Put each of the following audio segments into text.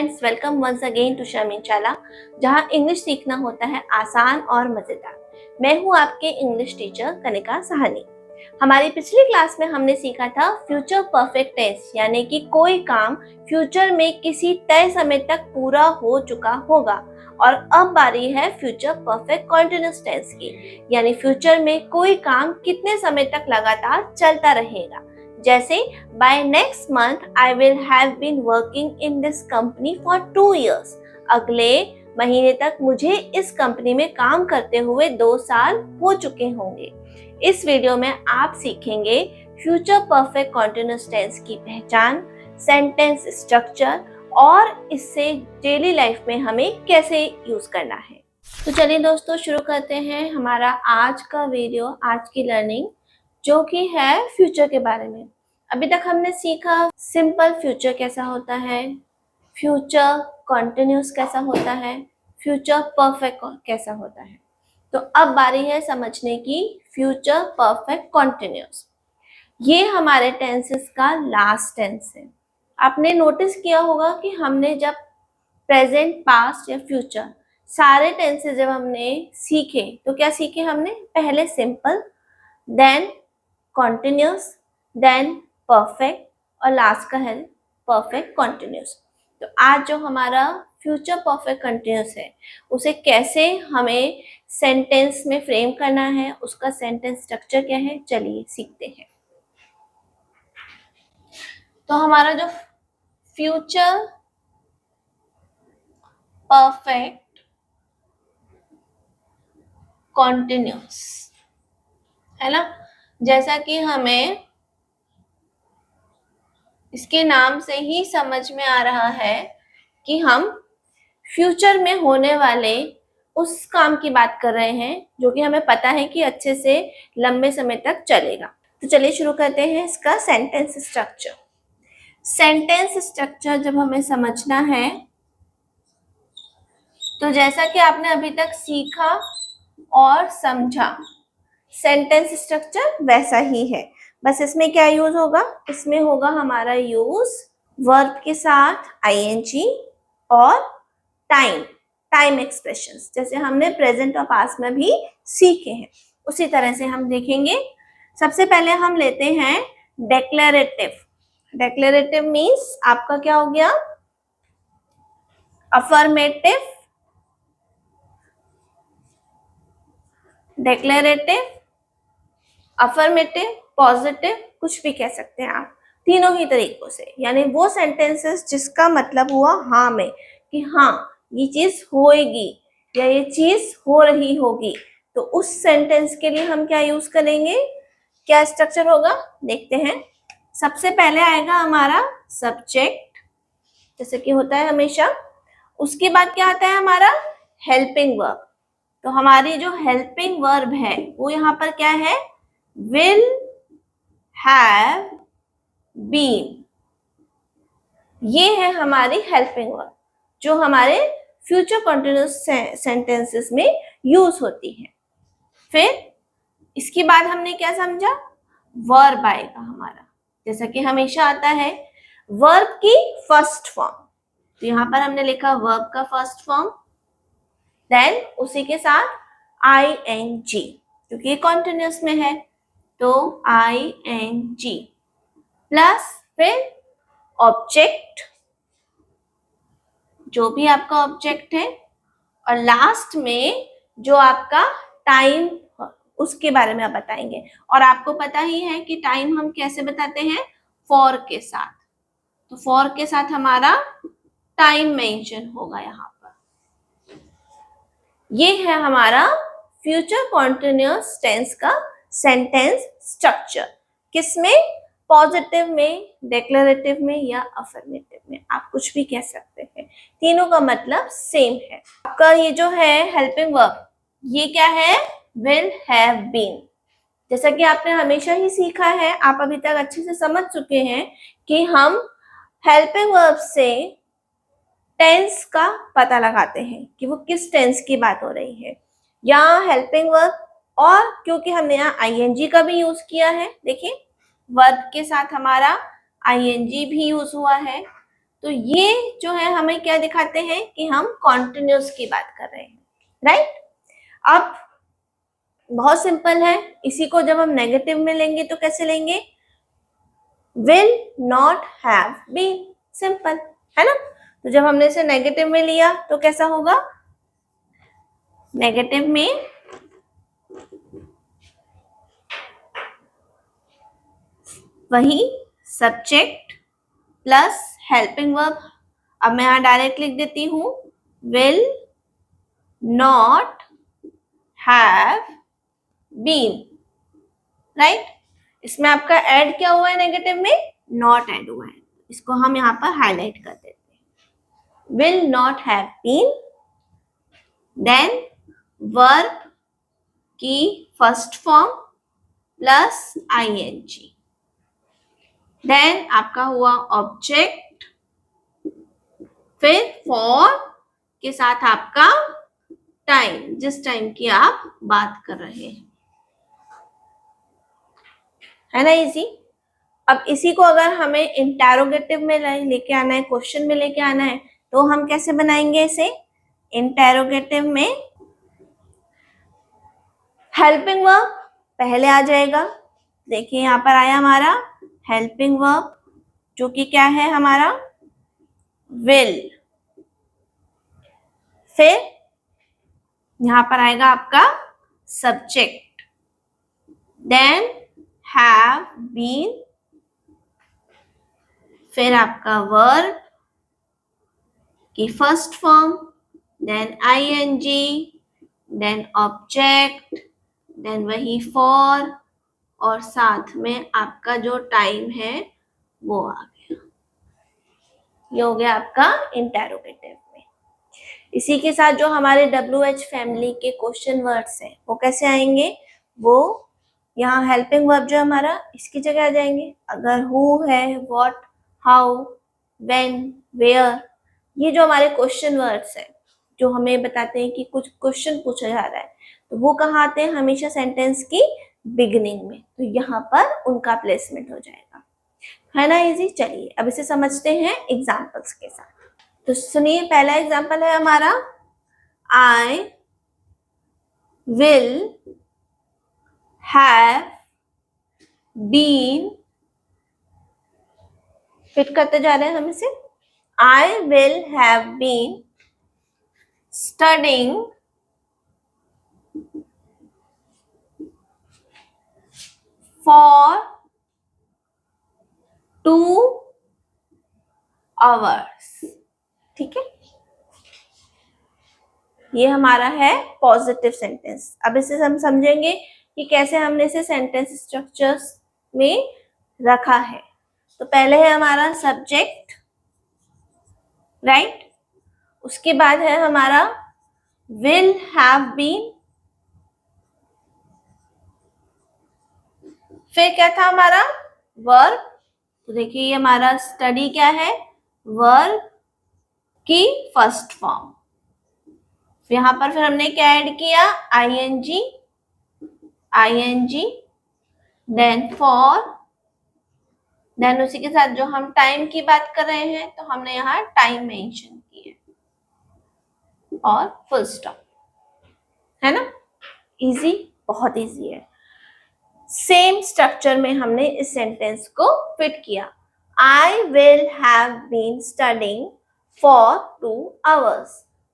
Friends, welcome once again to Sharmin Chala, जहां English सीखना होता है आसान और मजेदार। मैं हूं आपके इंग्लिश टीचर कनिका सहानी। हमारी पिछली क्लास में हमने सीखा था फ्यूचर परफेक्ट टेंस, यानी कि कोई काम फ्यूचर में किसी तय समय तक पूरा हो चुका होगा। और अब बारी है फ्यूचर परफेक्ट कॉन्टिन्यूअस टेंस की, यानी फ्यूचर में कोई काम कितने समय तक लगातार चलता रहेगा। जैसे by next month I will have been working in this company for 2 years। अगले महीने तक मुझे इस कंपनी में काम करते हुए 2 साल हो चुके होंगे। इस वीडियो में आप सीखेंगे फ्यूचर परफेक्ट कॉन्टिन्यूअस टेंस की पहचान, सेंटेंस स्ट्रक्चर और इससे डेली लाइफ में हमें कैसे यूज करना है। तो चलिए दोस्तों, शुरू करते हैं हमारा आज का वीडियो, आज की लर्निंग, जो कि है फ्यूचर के बारे में। अभी तक हमने सीखा सिंपल फ्यूचर कैसा होता है, फ्यूचर कॉन्टिन्यूअस कैसा होता है, फ्यूचर परफेक्ट कैसा होता है। तो अब बारी है समझने की फ्यूचर परफेक्ट कॉन्टिन्यूअस। ये हमारे टेंसेस का लास्ट टेंस है। आपने नोटिस किया होगा कि हमने जब प्रेजेंट, पास्ट या फ्यूचर सारे टेंसेस जब हमने सीखे तो क्या सीखे हमने? पहले simple, then continuous, then perfect और लास्ट का है परफेक्ट कॉन्टिन्यूअस। तो आज जो हमारा फ्यूचर परफेक्ट कॉन्टिन्यूअस है, उसे कैसे हमें सेंटेंस में फ्रेम करना है, उसका सेंटेंस स्ट्रक्चर क्या है, चलिए सीखते हैं। तो हमारा जो फ्यूचर परफेक्ट कॉन्टिन्यूअस है ना, जैसा कि हमें इसके नाम से ही समझ में आ रहा है कि हम फ्यूचर में होने वाले उस काम की बात कर रहे हैं जो कि हमें पता है कि अच्छे से लंबे समय तक चलेगा। तो चलिए शुरू करते हैं इसका सेंटेंस स्ट्रक्चर। सेंटेंस स्ट्रक्चर जब हमें समझना है तो जैसा कि आपने अभी तक सीखा और समझा, सेंटेंस स्ट्रक्चर वैसा ही है। बस इसमें क्या यूज होगा? इसमें होगा हमारा यूज वर्ब के साथ आईएनजी और टाइम एक्सप्रेशंस, जैसे हमने प्रेजेंट और पास्ट में भी सीखे हैं उसी तरह से हम देखेंगे। सबसे पहले हम लेते हैं डेक्लेरेटिव। डेक्लेरेटिव मीन्स आपका क्या हो गया? अफर्मेटिव, डेक्लेरेटिव, अफर्मेटिव, पॉजिटिव, कुछ भी कह सकते हैं आप, तीनों ही तरीकों से। यानी वो सेंटेंसेस जिसका मतलब हुआ हाँ में, कि हाँ ये चीज होएगी या ये चीज हो रही होगी, तो उस सेंटेंस के लिए हम क्या यूज करेंगे, क्या स्ट्रक्चर होगा, देखते हैं। सबसे पहले आएगा हमारा सब्जेक्ट, जैसे कि होता है हमेशा। उसके बाद क्या आता है हमारा हेल्पिंग वर्ब। तो हमारी जो हेल्पिंग वर्ब है वो यहाँ पर क्या है? will have been। ये है हमारी हेल्पिंग वर्ब जो हमारे फ्यूचर कॉन्टिन्यूअस सेंटेंसेस में यूज होती है। फिर इसके बाद हमने क्या समझा? वर्ब आएगा हमारा, जैसा कि हमेशा आता है वर्ब की फर्स्ट फॉर्म। तो यहाँ पर हमने लिखा वर्ब का फर्स्ट फॉर्म, देन उसी के साथ ing, क्योंकि ये कॉन्टिन्यूअस में है तो ing प्लस फिर ऑब्जेक्ट, जो भी आपका ऑब्जेक्ट है, और लास्ट में जो आपका टाइम, उसके बारे में आप बताएंगे। और आपको पता ही है कि टाइम हम कैसे बताते हैं? फॉर के साथ। तो फॉर के साथ हमारा टाइम मेंशन होगा यहाँ पर। ये है हमारा फ्यूचर कॉन्टिन्यूअस टेंस का सेंटेंस स्ट्रक्चर। किसमें? पॉजिटिव में, डेक्लेरेटिव में या अफर्मेटिव में, आप कुछ भी कह सकते हैं, तीनों का मतलब सेम है। आपका ये जो है हेल्पिंग वर्ब, ये क्या है? Will have been. जैसा कि आपने हमेशा ही सीखा है, आप अभी तक अच्छे से समझ चुके हैं कि हम हेल्पिंग वर्ब से टेंस का पता लगाते हैं कि वो किस टेंस की बात हो रही है। यहाँ हेल्पिंग वर्ब, और क्योंकि हमने यहाँ आईएनजी का भी यूज किया है, देखिए वर्ब के साथ हमारा आईएनजी भी यूज हुआ है, तो ये जो है हमें क्या दिखाते हैं कि हम कॉन्टिन्यूस की बात कर रहे हैं, राइट। अब बहुत सिंपल है, इसी को जब हम नेगेटिव में लेंगे तो कैसे लेंगे, will not have been, simple है ना। तो जब हमने इसे नेगेटिव में लिया तो कैसा होगा, नेगेटिव में वही सब्जेक्ट प्लस हेल्पिंग वर्ब। अब मैं यहां डायरेक्ट लिख देती हूं, will not have been, right. इसमें आपका ऐड क्या हुआ है, नेगेटिव में नॉट ऐड हुआ है, इसको हम यहां पर हाईलाइट कर देते हैं। Will not have been, then verb की first form plus ING, then आपका हुआ ऑब्जेक्ट, फिर फॉर के साथ आपका टाइम, जिस टाइम की आप बात कर रहे हैं, है ना इजी। अब इसी को अगर हमें इंटेरोगेटिव में लेके आना है, क्वेश्चन में लेके आना है, तो हम कैसे बनाएंगे इसे, इंटेरोगेटिव में हेल्पिंग वर्ब पहले आ जाएगा। देखिए यहां पर आया हमारा हेल्पिंग वर्ब, जो कि क्या है हमारा विल, फिर यहां पर आएगा आपका सब्जेक्ट, देन हैव बीन, फिर आपका वर्ब की first form, then ING, then object, then वही फॉर, और साथ में आपका जो टाइम है वो आ गया। ये हो गया आपका इंटेरोगेटिव में। इसी के साथ जो हमारे WH फैमिली के क्वेश्चन वर्ड्स हैं वो कैसे आएंगे, वो यहाँ हेल्पिंग वर्ब जो हमारा इसकी जगह आ जाएंगे। अगर हु है, व्हाट, हाउ, व्हेन, वेयर, ये जो हमारे क्वेश्चन वर्ड्स हैं जो हमें बताते हैं कि कुछ क्वेश्चन पूछा जा रहा है, तो वो कहाँ आते हैं, हमेशा सेंटेंस की बिगिनिंग में, तो यहाँ पर उनका प्लेसमेंट हो जाएगा, है ना इजी। चलिए अब इसे समझते हैं एग्जाम्पल्स के साथ। तो सुनिए, पहला एग्जाम्पल है हमारा, I will have been, fit करते जा रहे हैं हम इसे, I will have been studying for 2 hours, ठीक है। ये हमारा है पॉजिटिव सेंटेंस। अब इसे हम समझेंगे कि कैसे हमने इसे सेंटेंस स्ट्रक्चर्स में रखा है। तो पहले है हमारा सब्जेक्ट, राइट, उसके बाद है हमारा विल हैव बीन, फिर क्या था हमारा वर्ब। तो देखिए ये हमारा स्टडी क्या है, वर्ब की फर्स्ट फॉर्म, यहां पर फिर हमने क्या ऐड किया, ING, ING, then for, then उसी के साथ जो हम टाइम की बात कर रहे हैं तो हमने यहाँ टाइम मेंशन किया और फुल स्टॉप, है ना। इजी, बहुत इजी है। सेम स्ट्रक्चर में हमने इस सेंटेंस को फिट किया, I will have been studying for 2 hours,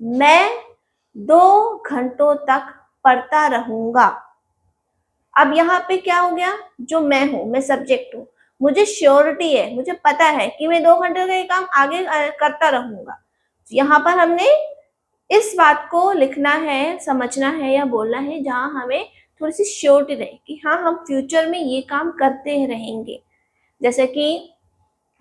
मैं 2 घंटों तक पढ़ता रहूंगा। अब यहाँ पे क्या हो गया, जो मैं हूं, मैं सब्जेक्ट हूं, मुझे श्योरिटी है, मुझे पता है कि मैं 2 घंटे का ये काम आगे करता रहूंगा। यहाँ पर हमने इस बात को लिखना है, समझना है या बोलना है जहां हमें थोड़ी सी श्योरिटी रहे कि हाँ हम फ्यूचर में ये काम करते रहेंगे। जैसे कि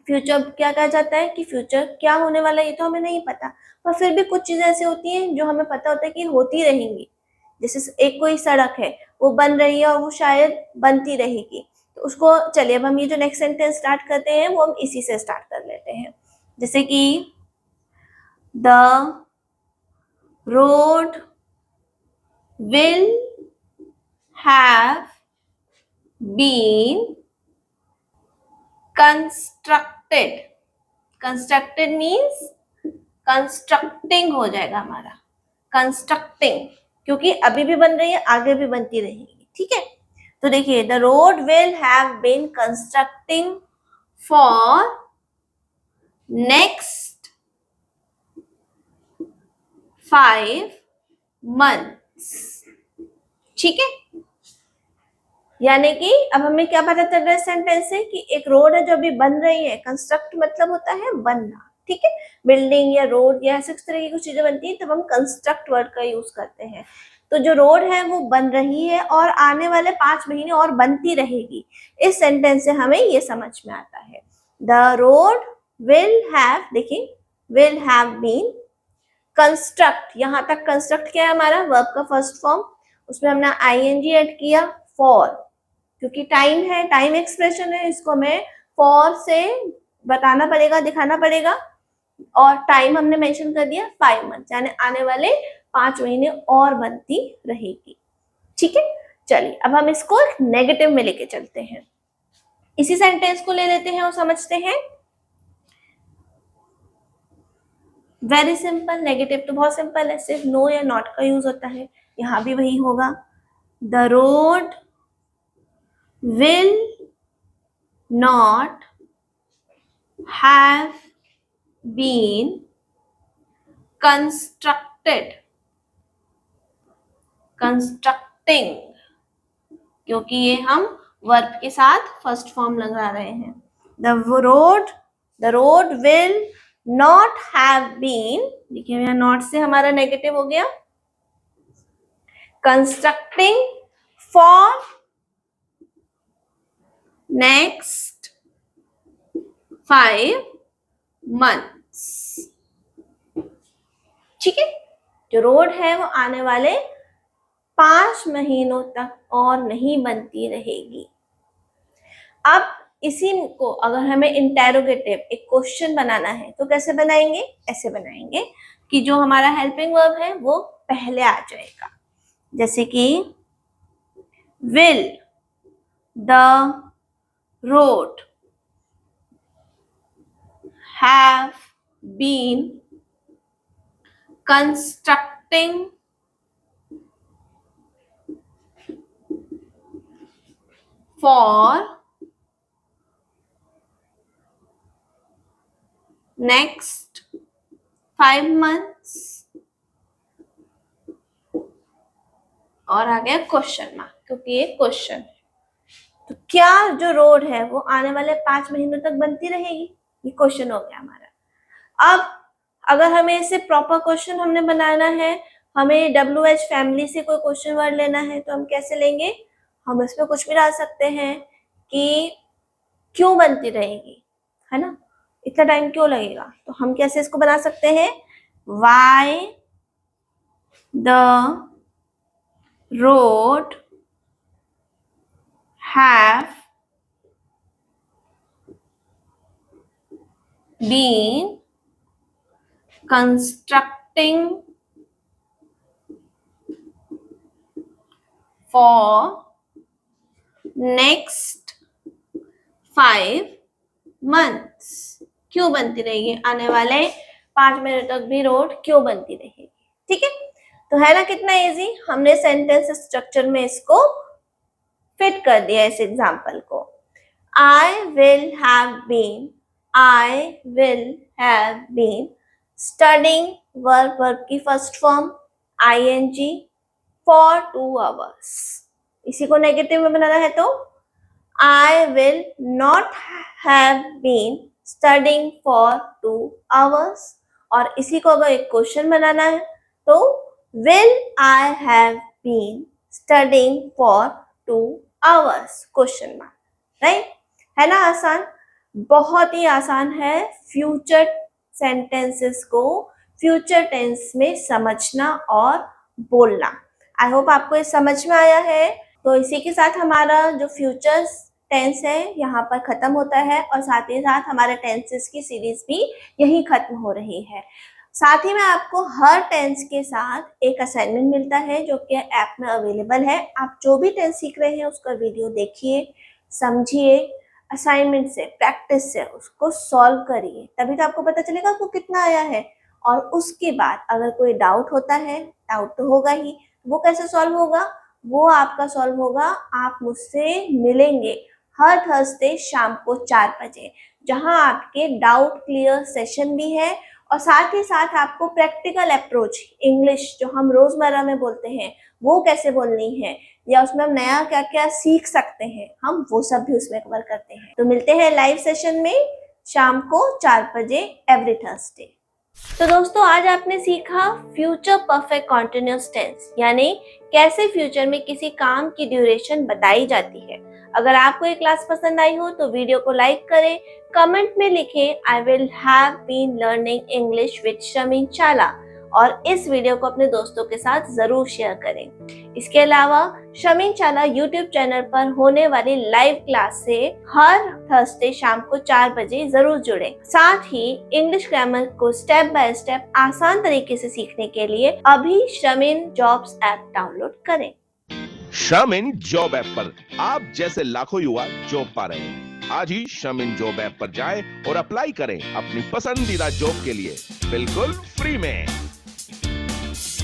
फ्यूचर क्या कहा जाता है कि फ्यूचर क्या होने वाला है ये तो हमें नहीं पता, पर फिर भी कुछ चीजें ऐसी होती हैं जो हमें पता होता है कि होती रहेंगी। जैसे एक कोई सड़क है, वो बन रही है और वो शायद बनती रहेगी, तो उसको चलिए अब हम ये जो नेक्स्ट सेंटेंस स्टार्ट करते हैं वो हम इसी से स्टार्ट कर लेते हैं। जैसे कि the road will have been constructed constructed means constructing हो जाएगा हमारा, कंस्ट्रक्टिंग, क्योंकि अभी भी बन रही है, आगे भी बनती रहेगी, ठीक है। तो देखिए, the road will have been constructing for next 5 months, ठीक है। यानी कि अब हमें क्या पता चल रहा है सेंटेंस से कि एक रोड है जो अभी बन रही है, कंस्ट्रक्ट मतलब होता है बनना, ठीक है। बिल्डिंग या रोड या ऐसे तरह की कुछ चीजें बनती है तब हम कंस्ट्रक्ट वर्ड का यूज करते हैं। तो जो रोड है वो बन रही है और आने वाले 5 महीने और बनती रहेगी। इस सेंटेंस से हमें ये समझ में आता है, द रोड विल हैव, देखिए विल हैव बीन कंस्ट्रक्ट, यहां तक कंस्ट्रक्ट क्या है हमारा, वर्ब का फर्स्ट फॉर्म, उसमें हमने आईएनजी ऐड किया फॉर, क्योंकि टाइम है, टाइम एक्सप्रेशन है, इसको हमें फॉर से बताना पड़ेगा, दिखाना पड़ेगा। और टाइम हमने मेंशन कर दिया 5 मंथ, यानी आने वाले 5 महीने और बनती रहेगी, ठीक है। चलिए अब हम इसको नेगेटिव में लेके चलते हैं, इसी सेंटेंस को ले लेते हैं और समझते हैं। वेरी सिंपल, नेगेटिव तो बहुत सिंपल है, सिर्फ नो या नॉट का यूज होता है, यहां भी वही होगा, the road will not have been constructed, constructing, क्योंकि ये हम वर्ब के साथ फर्स्ट फॉर्म लगा रहे हैं। the road will not have been, देखिए यहाँ नॉट से हमारा नेगेटिव हो गया, constructing for next 5 months, ठीक है। जो रोड है वो आने वाले 5 महीनों तक और नहीं बनती रहेगी। अब इसी को अगर हमें इंटेरोगेटिव, एक क्वेश्चन बनाना है तो कैसे बनाएंगे, ऐसे बनाएंगे कि जो हमारा हेल्पिंग वर्ब है वो पहले आ जाएगा, जैसे कि will the road have been constructing for next 5 months, और आ गया क्वेश्चन मार्क, क्योंकि ये क्वेश्चन है। तो क्या जो रोड है वो आने वाले 5 महीनों तक बनती रहेगी, ये क्वेश्चन हो गया हमारा। अब अगर हमें इसे प्रॉपर क्वेश्चन हमने बनाना है, हमें WH फैमिली से कोई क्वेश्चन वर्ड लेना है, तो हम कैसे लेंगे, हम इसमें कुछ भी डाल सकते हैं कि क्यों बनती रहेगी, है ना, इतना टाइम क्यों लगेगा, तो हम कैसे इसको बना सकते हैं, why the road have been constructing for next 5 months, क्यों बनती रहेगी, आने वाले 5 महीने तक भी रोड क्यों बनती रहेगी, ठीक है। तो है ना कितना इजी, हमने सेंटेंस स्ट्रक्चर में इसको फिट कर दिया इस एग्जांपल को। I will have been studying verb की first form ing for 2 hours, इसी को नेगेटिव में बनाना है तो I will not have been studying for 2 hours, और इसी को अगर एक क्वेश्चन बनाना है तो will I have been studying for 2 hours, question mark, right, है ना आसान, बहुत ही आसान है फ्यूचर सेंटेंसेस को फ्यूचर टेंस में समझना और बोलना। आई होप आपको ये समझ में आया है। तो इसी के साथ हमारा जो फ्यूचर टेंस है यहाँ पर खत्म होता है, और साथ ही साथ हमारे टेंसेस की सीरीज भी यही खत्म हो रही है। साथ ही में आपको हर टेंस के साथ एक असाइनमेंट मिलता है जो कि ऐप में अवेलेबल है। आप जो भी टेंस सीख रहे हैं उसका वीडियो देखिए, समझिए, असाइनमेंट से, प्रैक्टिस से उसको सॉल्व करिए, तभी तो आपको पता चलेगा आपको कितना आया है। और उसके बाद अगर कोई डाउट होता है, डाउट तो होगा ही, वो कैसे सॉल्व होगा? वो आपका सॉल्व होगा, आप मुझसे मिलेंगे हर थर्सडे शाम को 4 बजे, जहां आपके डाउट क्लियर सेशन भी है और साथ ही साथ आपको प्रैक्टिकल अप्रोच इंग्लिश जो हम रोजमर्रा में बोलते हैं वो कैसे बोलनी है, या उसमें हम नया क्या क्या सीख सकते हैं, हम वो सब भी उसमें कवर करते हैं। तो मिलते हैं लाइव सेशन में शाम को 4 बजे एवरी थर्सडे। तो दोस्तों, आज आपने सीखा फ्यूचर परफेक्ट कॉन्टिन्यूअस टेंस, यानी कैसे फ्यूचर में किसी काम की ड्यूरेशन बताई जाती है। अगर आपको ये क्लास पसंद आई हो तो वीडियो को लाइक करें, कमेंट में लिखें I will have been learning English with Shameen Chala, और इस वीडियो को अपने दोस्तों के साथ जरूर शेयर करें। इसके अलावा शमीन चाला यूट्यूब चैनल पर होने वाली लाइव क्लास से हर थर्सडे शाम को 4 बजे जरूर जुड़ें। साथ ही इंग्लिश ग्रामर को स्टेप बाय स्टेप आसान तरीके से सीखने के लिए अभी शमीन जॉब्स ऐप डाउनलोड करें। शमीन जॉब ऐप पर आप जैसे लाखों युवा जॉब पा रहे हैं। आज ही शमीन जॉब ऐप पर जाएं और अप्लाई करें अपनी पसंदीदा जॉब के लिए बिल्कुल फ्री में।